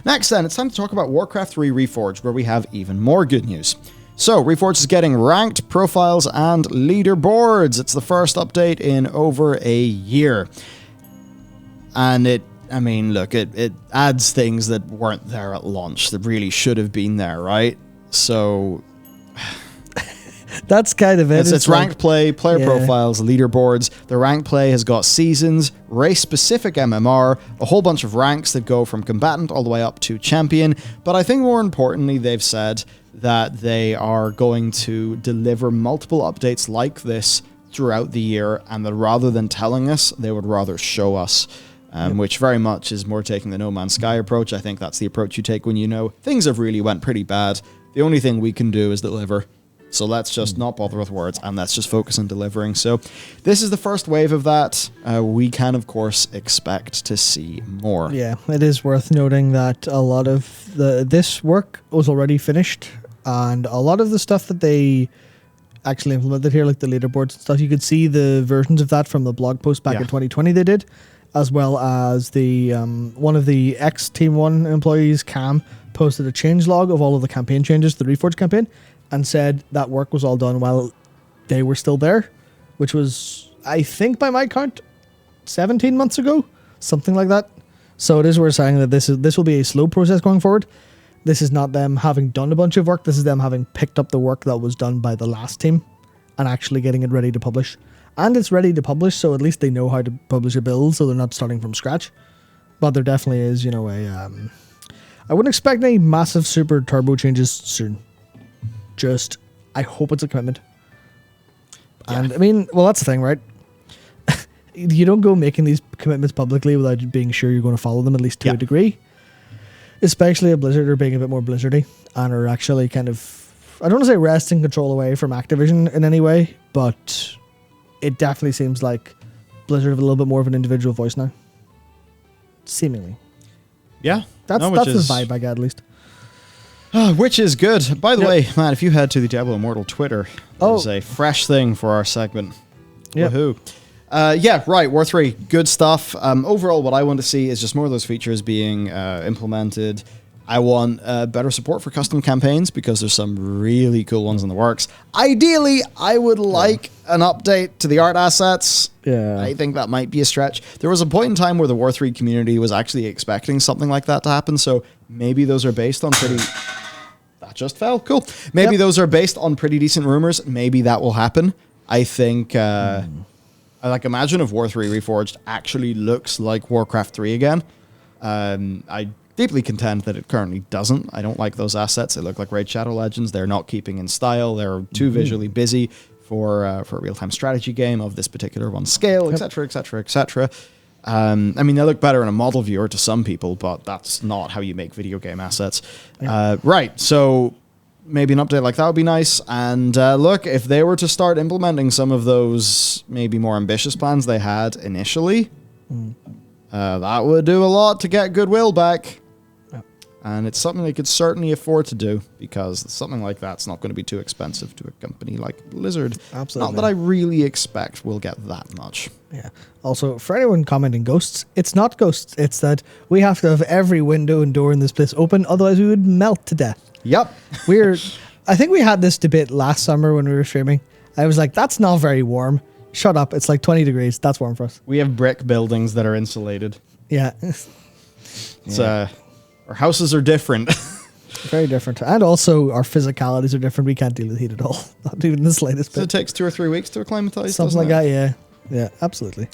Next then, it's time to talk about Warcraft 3 Reforged, where we have even more good news. So, Reforged is getting ranked profiles and leaderboards. It's the first update in over a year. And it adds things that weren't there at launch that really should have been there, right? So... That's kind of it. It's ranked play, player profiles, leaderboards. The ranked play has got seasons, race-specific MMR, a whole bunch of ranks that go from combatant all the way up to champion. But I think more importantly, they've said that they are going to deliver multiple updates like this throughout the year, and that rather than telling us, they would rather show us. Which very much is more taking the No Man's Sky approach. I think that's the approach you take when you know things have really went pretty bad. The only thing we can do is deliver. So let's just not bother with words, and let's just focus on delivering. So this is the first wave of that. We can, of course, expect to see more. Yeah, it is worth noting that a lot of this work was already finished, and a lot of the stuff that they actually implemented here, like the leaderboards and stuff, you could see the versions of that from the blog post back in 2020 they did, as well as the one of the ex-Team 1 employees, Cam, posted a changelog of all of the campaign changes, the Reforged campaign, and said that work was all done while they were still there, which was, I think by my count, 17 months ago, something like that. So it is worth saying that this will be a slow process going forward. This is not them having done a bunch of work. This is them having picked up the work that was done by the last team and actually getting it ready to publish. And it's ready to publish, so at least they know how to publish a build, so they're not starting from scratch. But there definitely is, I wouldn't expect any massive super turbo changes soon. Just, I hope it's a commitment. Yeah. And I mean, well, that's the thing, right? You don't go making these commitments publicly without being sure you're going to follow them, at least to a degree. Especially a Blizzard are being a bit more Blizzardy and are actually kind of, I don't want to say wresting control away from Activision in any way, but it definitely seems like Blizzard have a little bit more of an individual voice now. Seemingly. Yeah. That's the vibe I get, at least. Which is good. By the way, man, if you head to the Diablo Immortal Twitter, there's a fresh thing for our segment. Woohoo. Right, War 3, good stuff. Overall, what I want to see is just more of those features being implemented. I want better support for custom campaigns because there's some really cool ones in the works. Ideally, I would like an update to the art assets. Yeah. I think that might be a stretch. There was a point in time where the War 3 community was actually expecting something like that to happen, so maybe those are based on pretty... That just fell. Cool. Maybe those are based on pretty decent rumors. Maybe that will happen. I think... imagine if War 3 Reforged actually looks like Warcraft 3 again. I deeply contend that it currently doesn't. I don't like those assets. They look like Raid Shadow Legends. They're not keeping in style. They're too visually busy for a real-time strategy game of this particular one scale, etc., etc., etc. I mean, they look better in a model viewer to some people, but that's not how you make video game assets. Right, so... maybe an update like that would be nice. And look, if they were to start implementing some of those maybe more ambitious plans they had initially, that would do a lot to get goodwill back. And it's something they could certainly afford to do because something like that's not going to be too expensive to a company like Blizzard. Absolutely. Not that I really expect we'll get that much. Yeah. Also, for anyone commenting ghosts, it's not ghosts. It's that we have to have every window and door in this place open, otherwise we would melt to death. Yep. I think we had this debate last summer when we were streaming. I was like, that's not very warm. Shut up. It's like 20 degrees. That's warm for us. We have brick buildings that are insulated. Yeah. Our houses are different. Very different. And also our physicalities are different. We can't deal with heat at all. Not even the slightest bit. So it takes 2 or 3 weeks to acclimatize. Something like that, yeah. Yeah, absolutely.